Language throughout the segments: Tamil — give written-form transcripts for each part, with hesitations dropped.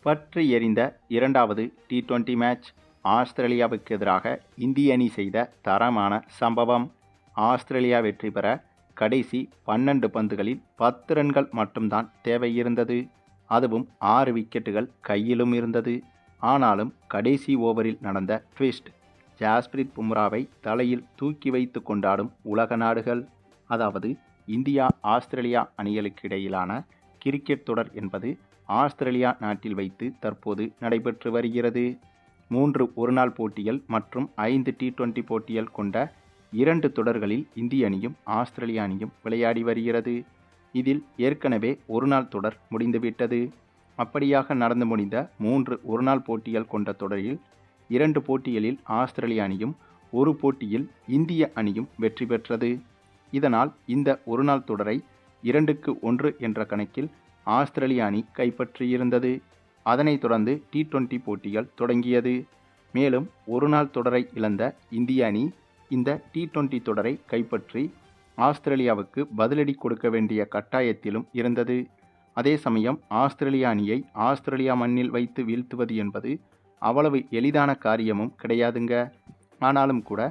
பற்றி எறிந்த இரண்டாவது டி20 மேட்ச். ஆஸ்திரேலியாவுக்கு எதிராக இந்திய அணி செய்த தரமான சம்பவம். ஆஸ்திரேலியா வெற்றி பெற கடைசி 12 பந்துகளில் 10 ரன்கள் மட்டும்தான் தேவையிருந்தது. அதுவும் 6 விக்கெட்டுகள் கையிலும் இருந்தது. ஆனாலும் கடைசி ஓவரில் நடந்த ட்விஸ்ட். ஜாஸ்பிரித் பும்ராவை தலையில் தூக்கி வைத்து கொண்டாடும் உலக நாடுகள். அதாவது இந்தியா ஆஸ்திரேலியா அணிகளுக்கு இடையிலான கிரிக்கெட் தொடர் என்பது ஆஸ்திரேலியா நாட்டில் வைத்து தற்போது நடைபெற்று வருகிறது. 3 ஒருநாள் போட்டிகள் மற்றும் 5 டி20 போட்டிகள் கொண்ட 2 தொடர்களில் இந்திய அணியும் ஆஸ்திரேலிய அணியும் விளையாடி வருகிறது. இதில் ஏற்கனவே ஒருநாள் தொடர் முடிந்துவிட்டது. அப்படியாக நடந்து முடிந்த 3 ஒருநாள் போட்டிகள் கொண்ட தொடரில் 2 போட்டிகளில் ஆஸ்திரேலிய அணியும் 1 போட்டியில் இந்திய அணியும் வெற்றி பெற்றது. இதனால் இந்த ஒருநாள் தொடரை 2-1 என்ற கணக்கில் ஆஸ்திரேலிய அணி கைப்பற்றியிருந்தது. அதனைத் தொடர்ந்து டி20 போட்டிகள் தொடங்கியது. மேலும் ஒருநாள் தொடரை இழந்த இந்திய அணி இந்த டி20 தொடரை கைப்பற்றி ஆஸ்திரேலியாவுக்கு பதிலடி கொடுக்க வேண்டிய கட்டாயத்திலும் இருந்தது. அதே சமயம் ஆஸ்திரேலிய அணியை ஆஸ்திரேலியா மண்ணில் வைத்து வீழ்த்துவது என்பது அவ்வளவு எளிதான காரியமும் கிடையாதுங்க. ஆனாலும் கூட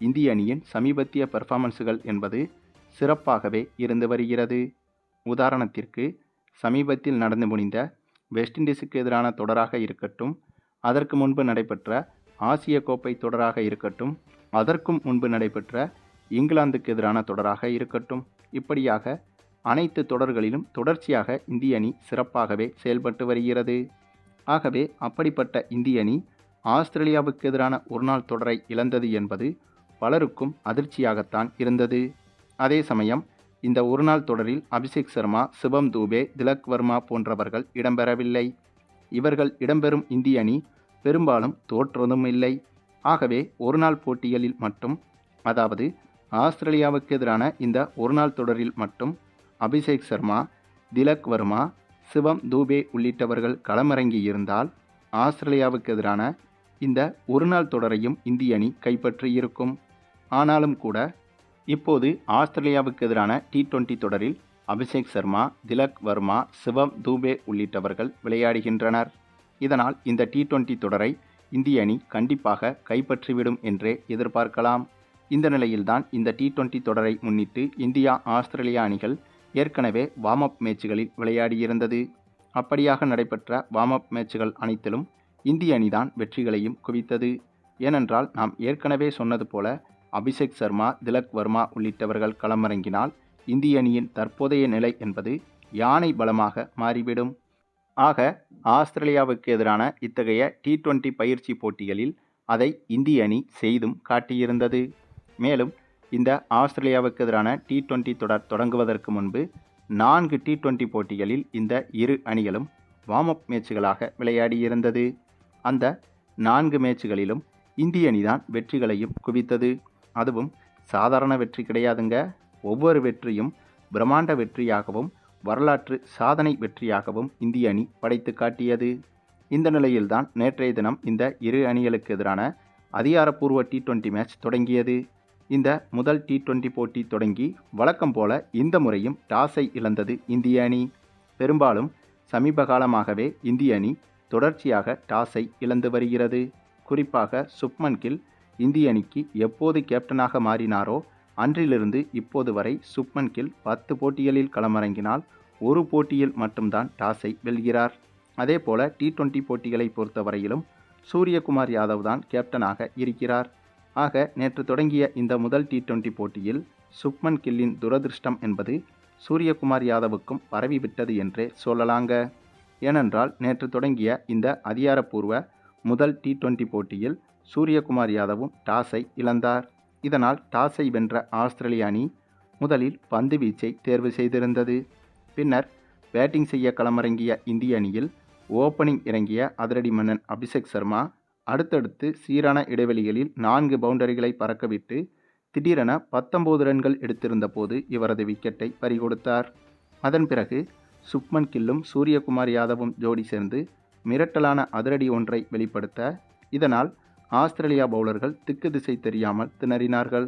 இந்திய அணியின் சமீபத்திய பெர்ஃபார்மன்ஸுகள் என்பது சிறப்பாகவே இருந்து வருகிறது. உதாரணத்திற்கு சமீபத்தில் நடந்து முடிந்த வெஸ்ட் இண்டீஸுக்கு எதிரான தொடராக இருக்கட்டும், அதற்கு முன்பு நடைபெற்ற ஆசிய கோப்பை தொடராக இருக்கட்டும், அதற்கும் முன்பு நடைபெற்ற இங்கிலாந்துக்கு எதிரான தொடராக இருக்கட்டும், இப்படியாக அனைத்து தொடர்களிலும் தொடர்ச்சியாக இந்திய அணி சிறப்பாகவே செயல்பட்டு வருகிறது. ஆகவே அப்படிப்பட்ட இந்திய அணி ஆஸ்திரேலியாவுக்கு எதிரான ஒருநாள் தொடரை இழந்தது என்பது பலருக்கும் அதிர்ச்சியாகத்தான் இருந்தது. அதே சமயம் இந்த ஒருநாள் தொடரில் அபிஷேக் சர்மா, சிவம் தூபே, திலக் வர்மா போன்றவர்கள் இடம்பெறவில்லை. இவர்கள் இடம்பெறும் இந்திய அணி பெரும்பாலும் தோற்றதும் இல்லை. ஆகவே ஒருநாள் போட்டிகளில் மட்டும், அதாவது ஆஸ்திரேலியாவுக்கு எதிரான இந்த ஒருநாள் தொடரில் மட்டும் அபிஷேக் சர்மா, திலக் வர்மா, சிவம் தூபே உள்ளிட்டவர்கள் களமிறங்கி இருந்தால் ஆஸ்திரேலியாவுக்கு எதிரான இந்த ஒருநாள் தொடரையும் இந்திய அணி கைப்பற்றியிருக்கும். ஆனாலும் கூட இப்போது ஆஸ்திரேலியாவுக்கு எதிரான டி20 தொடரில் அபிஷேக் சர்மா, திலக் வர்மா, சிவம் தூபே உள்ளிட்டவர்கள் விளையாடுகின்றனர். இதனால் இந்த டி20 தொடரை இந்திய அணி கண்டிப்பாக கைப்பற்றிவிடும் என்றே எதிர்பார்க்கலாம். இந்த நிலையில்தான் இந்த டி20 தொடரை முன்னிட்டு இந்தியா ஆஸ்திரேலியா அணிகள் ஏற்கனவே வார்ம் அப் மேட்சுகளில் விளையாடியிருந்தது. அப்படியாக நடைபெற்ற வார்ம் அப் மேட்சுகள் அனைத்திலும் இந்திய அணிதான் வெற்றிகளையும் குவித்தது. ஏனென்றால் நாம் ஏற்கனவே சொன்னது போல அபிஷேக் சர்மா, திலக் வர்மா உள்ளிட்டவர்கள் களமிறங்கினால் இந்திய அணியின் தற்போதைய நிலை என்பது யானை பலமாக மாறிவிடும். ஆக ஆஸ்திரேலியாவுக்கு எதிரான இத்தகைய டி20 பயிற்சி போட்டிகளில் அதை இந்திய அணி செய்தும் காட்டியிருந்தது. மேலும் இந்த ஆஸ்திரேலியாவுக்கு எதிரான டி20 தொடர் தொடங்குவதற்கு முன்பு 4 டி20 போட்டிகளில் இந்த இரு அணிகளும் வார்ம் அப் மேட்சுகளாக விளையாடியிருந்தது. அந்த 4 மேட்சுகளிலும் இந்திய அணிதான் வெற்றிகளையும் குவித்தது. அதுவும் சாதாரண வெற்றி கிடையாதுங்க. ஒவ்வொரு வெற்றியும் பிரம்மாண்ட வெற்றியாகவும் வரலாற்று சாதனை வெற்றியாகவும் இந்திய அணி படைத்து காட்டியது. இந்த நிலையில்தான் நேற்றைய தினம் இந்த இரு அணிகளுக்கு எதிரான அதிகாரப்பூர்வ டி20 மேட்ச் தொடங்கியது. இந்த முதல் டி20 போட்டி தொடங்கி வழக்கம் போல இந்த முறையும் டாஸை இழந்தது இந்திய அணி. பெரும்பாலும் சமீப காலமாகவே இந்திய அணி தொடர்ச்சியாக டாஸை இழந்து வருகிறது. குறிப்பாக சுப்மன் கில் இந்திய அணிக்கு எப்போது கேப்டனாக மாறினாரோ அன்றிலிருந்து இப்போது வரை சுப்மன் கில் 10 போட்டிகளில் களமிறங்கினால் 1 போட்டியில் மட்டும்தான் டாஸை வெல்கிறார். அதேபோல டி20 போட்டிகளை பொறுத்தவரையிலும் சூரியகுமார் யாதவ் தான் கேப்டனாக இருக்கிறார். ஆக நேற்று தொடங்கிய இந்த முதல் டி20 போட்டியில் சுப்மன் கில்லின் துரதிர்ஷ்டம் என்பது சூரியகுமார் யாதவுக்கும் பரவிவிட்டது என்றே சொல்லலாங்க. ஏனென்றால் நேற்று தொடங்கிய இந்த அதிகாரப்பூர்வ முதல் டி20 போட்டியில் சூரியகுமார் யாதவும் டாஸை இழந்தார். இதனால் டாஸை வென்ற ஆஸ்திரேலிய அணி முதலில் பந்து வீச்சை தேர்வு செய்திருந்தது. பின்னர் பேட்டிங் செய்ய களமிறங்கிய இந்திய அணியில் ஓப்பனிங் இறங்கிய அதிரடி மன்னன் அபிஷேக் சர்மா அடுத்தடுத்து சீரான இடைவெளிகளில் 4 பவுண்டரிகளை பறக்கவிட்டு திடீரென 19 ரன்கள் எடுத்திருந்த போது இவரது விக்கெட்டை பறிகொடுத்தார். அதன் பிறகு சுப்மன் கில்லும் சூரியகுமார் யாதவும் ஜோடி சேர்ந்து மிரட்டலான அதிரடி ஒன்றை வெளிப்படுத்த, இதனால் ஆஸ்திரேலியா பவுலர்கள் திக்கு திசை தெரியாமல் திணறினார்கள்.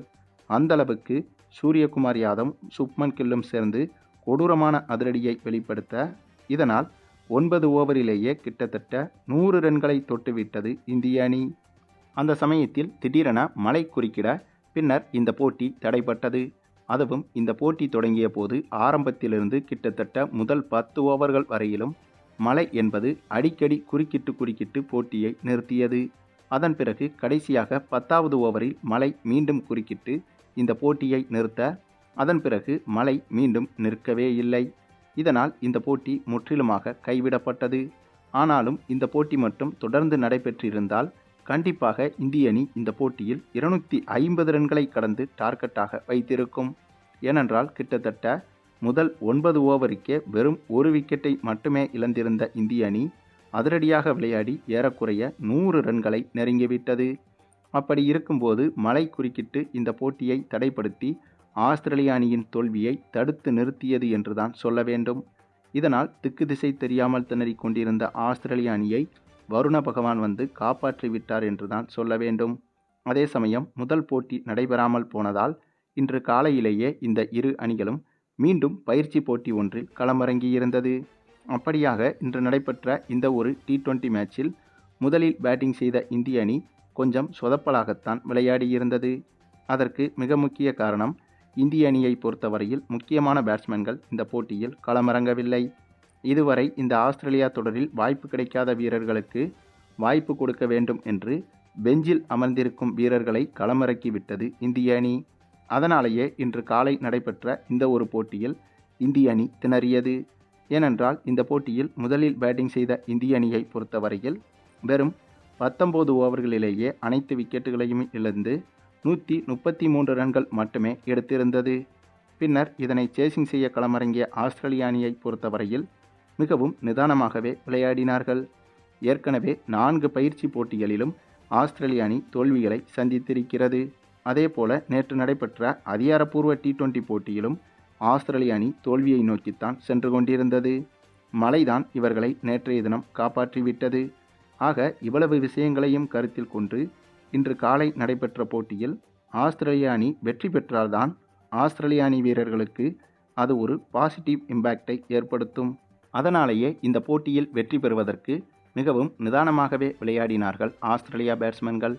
அந்தளவுக்கு சூரியகுமார் யாதவ் சுப்மன் கில்லும் சேர்ந்து கொடூரமான அதிரடியை வெளிப்படுத்த, இதனால் 9 ஓவரிலேயே கிட்டத்தட்ட 100 ரன்களை தொட்டுவிட்டது இந்திய அணி. அந்த சமயத்தில் திடீரென மழை குறுக்கிட பின்னர் இந்த போட்டி தடைப்பட்டது. அதுவும் இந்த போட்டி தொடங்கிய போது ஆரம்பத்திலிருந்து கிட்டத்தட்ட முதல் 10 ஓவர்கள் வரையிலும் மழை என்பது அடிக்கடி குறுக்கிட்டு போட்டியை நிறுத்தியது. அதன் பிறகு கடைசியாக 10வது ஓவரில் மழை மீண்டும் குறுக்கிட்டு இந்த போட்டியை நிறுத்த, அதன் பிறகு மழை மீண்டும் நிற்கவே இல்லை. இதனால் இந்த போட்டி முற்றிலுமாக கைவிடப்பட்டது. ஆனாலும் இந்த போட்டி மட்டும் தொடர்ந்து நடைபெற்றிருந்தால் கண்டிப்பாக இந்திய அணி இந்த போட்டியில் 250 ரன்களை கடந்து டார்கெட்டாக வைத்திருக்கும். ஏனென்றால் கிட்டத்தட்ட முதல் 9 ஓவருக்கே வெறும் ஒரு விக்கெட்டை மட்டுமே இழந்திருந்த இந்திய அணி அதிரடியாக விளையாடி ஏறக்குறைய 100 ரன்களை நெருங்கிவிட்டது. அப்படி இருக்கும்போது மழை குறுக்கிட்டு இந்த போட்டியை தடைப்படுத்தி ஆஸ்திரேலிய அணியின் தோல்வியை தடுத்து நிறுத்தியது என்றுதான் சொல்ல வேண்டும். இதனால் திக்கு திசை தெரியாமல் திணறிக் கொண்டிருந்த ஆஸ்திரேலிய அணியை வருண பகவான் வந்து காப்பாற்றிவிட்டார் என்றுதான் சொல்ல வேண்டும். அதே சமயம் முதல் போட்டி நடைபெறாமல் போனதால் இன்று காலையிலேயே இந்த இரு அணிகளும் மீண்டும் பயிற்சி போட்டி ஒன்றில் களமிறங்கியிருந்தது. அப்படியாக இன்று நடைபெற்ற இந்த ஒரு T20 மேட்சில் முதலில் பேட்டிங் செய்த இந்திய அணி கொஞ்சம் சொதப்பலாகத்தான் விளையாடியிருந்தது. அதற்கு மிக முக்கிய காரணம், இந்திய அணியை பொறுத்தவரையில் முக்கியமான பேட்ஸ்மேன்கள் இந்த போட்டியில் களமிறங்கவில்லை. இதுவரை இந்த ஆஸ்திரேலியா தொடரில் வாய்ப்பு கிடைக்காத வீரர்களுக்கு வாய்ப்பு கொடுக்க வேண்டும் என்று பெஞ்சில் அமர்ந்திருக்கும் வீரர்களை களமிறக்கிவிட்டது இந்திய அணி. அதனாலேயே இன்று காலை நடைபெற்ற இந்த ஒரு போட்டியில் இந்திய அணி திணறியது. ஏனென்றால் இந்த போட்டியில் முதலில் பேட்டிங் செய்த இந்திய அணியை பொறுத்தவரையில் வெறும் 19 ஓவர்களிலேயே அனைத்து விக்கெட்டுகளையும் இழந்து 133 ரன்கள் மட்டுமே எடுத்திருந்தது. பின்னர் இதனை சேசிங் செய்ய களமிறங்கிய ஆஸ்திரேலிய அணியை பொறுத்தவரையில் மிகவும் நிதானமாகவே விளையாடினார்கள். ஏற்கனவே 4 பயிற்சி போட்டிகளிலும் ஆஸ்திரேலிய அணி தோல்விகளை சந்தித்திருக்கிறது. அதேபோல நேற்று நடைபெற்ற அதிகாரப்பூர்வ T20 போட்டியிலும் ஆஸ்திரேலிய அணி தோல்வியை நோக்கித்தான் சென்று கொண்டிருந்தது. மழைதான் இவர்களை நேற்றைய தினம் காப்பாற்றிவிட்டது. ஆக இவ்வளவு விஷயங்களையும் கருத்தில் கொண்டு இன்று காலை நடைபெற்ற போட்டியில் ஆஸ்திரேலிய அணி வெற்றி பெற்றால்தான் ஆஸ்திரேலிய அணி வீரர்களுக்கு அது ஒரு பாசிட்டிவ் இம்பேக்டை ஏற்படுத்தும். அதனாலேயே இந்த போட்டியில் வெற்றி பெறுவதற்கு மிகவும் நிதானமாகவே விளையாடினார்கள் ஆஸ்திரேலியா பேட்ஸ்மேன்கள்.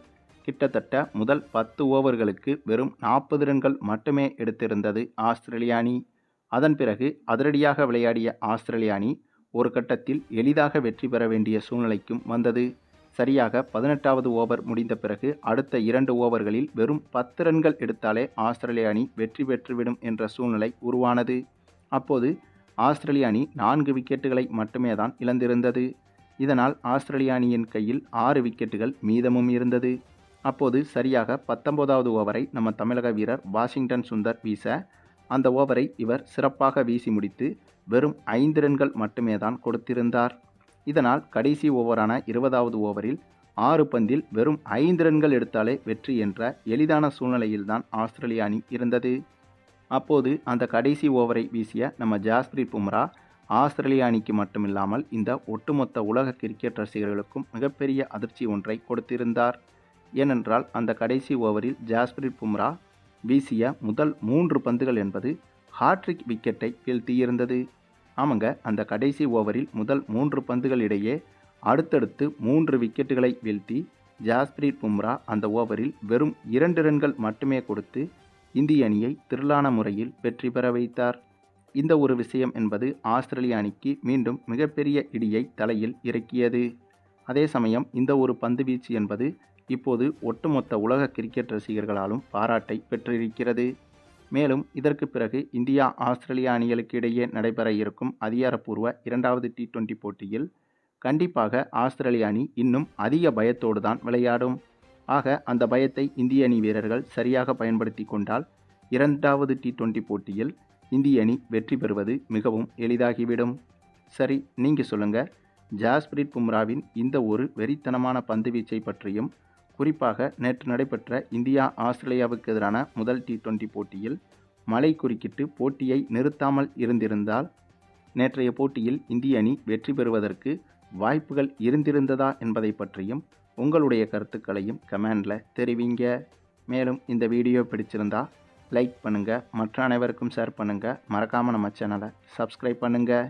கிட்டத்தட்ட முதல் 10 ஓவர்களுக்கு வெறும் 40 ரன்கள் மட்டுமே எடுத்திருந்தது ஆஸ்திரேலிய அணி. அதன் பிறகு அதிரடியாக விளையாடிய ஆஸ்திரேலிய அணி ஒரு கட்டத்தில் எளிதாக வெற்றி பெற வேண்டிய சூழ்நிலைக்கும் வந்தது. சரியாக 18வது ஓவர் முடிந்த பிறகு அடுத்த 2 ஓவர்களில் வெறும் 10 ரன்கள் எடுத்தாலே ஆஸ்திரேலிய அணி வெற்றி பெற்றுவிடும் என்ற சூழ்நிலை உருவானது. அப்போது ஆஸ்திரேலிய அணி 4 விக்கெட்டுகளை மட்டுமே தான் இழந்திருந்தது. இதனால் ஆஸ்திரேலிய அணியின் கையில் 6 விக்கெட்டுகள் மீதமும் இருந்தது. அப்போது சரியாக 19வது ஓவரை நம்ம தமிழக வீரர் வாஷிங்டன் சுந்தர் வீச, அந்த ஓவரை இவர் சிறப்பாக வீசி முடித்து வெறும் 5 ரன்கள் மட்டுமே தான் கொடுத்திருந்தார். இதனால் கடைசி ஓவரான 20வது ஓவரில் 6 பந்தில் வெறும் 5 ரன்கள் எடுத்தாலே வெற்றி என்ற எளிதான சூழ்நிலையில்தான் ஆஸ்திரேலிய அணி இருந்தது. அப்போது அந்த கடைசி ஓவரை வீசிய நம்ம ஜாஸ்பிரீத் பும்ரா ஆஸ்திரேலிய அணிக்கு மட்டுமில்லாமல் இந்த ஒட்டுமொத்த உலக கிரிக்கெட் ரசிகர்களுக்கும் மிகப்பெரிய அதிர்ச்சி ஒன்றை கொடுத்திருந்தார். ஏனென்றால் அந்த கடைசி ஓவரில் ஜாஸ்பிரீத் பும்ரா வீசிய முதல் 3 பந்துகள் என்பது ஹாட்ரிக் விக்கெட்டை வீழ்த்தியிருந்தது. ஆமாங்க, அந்த கடைசி ஓவரில் முதல் 3 பந்துகள் இடையே அடுத்தடுத்து 3 விக்கெட்டுகளை வீழ்த்தி ஜாஸ்பிரீத் பும்ரா அந்த ஓவரில் வெறும் 2 ரன்கள் மட்டுமே கொடுத்து இந்திய அணியை திரளான முறையில் வெற்றி பெற வைத்தார். இந்த ஒரு விஷயம் என்பது ஆஸ்திரேலிய அணிக்கு மீண்டும் மிகப்பெரிய இடியை தலையில் இறக்கியது. அதே சமயம் இந்த ஒரு பந்து வீச்சு என்பது இப்போது ஒட்டுமொத்த உலக கிரிக்கெட் ரசிகர்களாலும் பாராட்டை பெற்றிருக்கிறது. மேலும் இதற்கு பிறகு இந்தியா ஆஸ்திரேலியா அணிகளுக்கு இடையே நடைபெற இருக்கும் அதிகாரப்பூர்வ 2வது T20 போட்டியில் கண்டிப்பாக ஆஸ்திரேலிய அணி இன்னும் அதிக பயத்தோடு தான் விளையாடும். ஆக அந்த பயத்தை இந்திய அணி வீரர்கள் சரியாக பயன்படுத்தி கொண்டால் 2வது T20 போட்டியில் இந்திய அணி வெற்றி பெறுவது மிகவும் எளிதாகிவிடும். சரி, நீங்கள் சொல்லுங்கள், ஜாஸ்பிரீத் பும்ராவின் இந்த ஒரு வெறித்தனமான பந்து வீச்சை பற்றியும், குறிப்பாக நேற்று நடைபெற்ற இந்தியா ஆஸ்திரேலியாவுக்கு எதிரான முதல் T20 போட்டியில் மழை குறுக்கிட்டு போட்டியை நிறுத்தாமல் இருந்திருந்தால் நேற்றைய போட்டியில் இந்திய அணி வெற்றி பெறுவதற்கு வாய்ப்புகள் இருந்திருந்ததா என்பதை பற்றியும் உங்களுடைய கருத்துக்களையும் கமெண்டில் தெரிவிங்க. மேலும் இந்த வீடியோ பிடிச்சிருந்தா லைக் பண்ணுங்கள், மற்ற அனைவருக்கும் ஷேர் பண்ணுங்கள், மறக்காமல் நம்ம சேனலை சப்ஸ்கிரைப் பண்ணுங்கள்.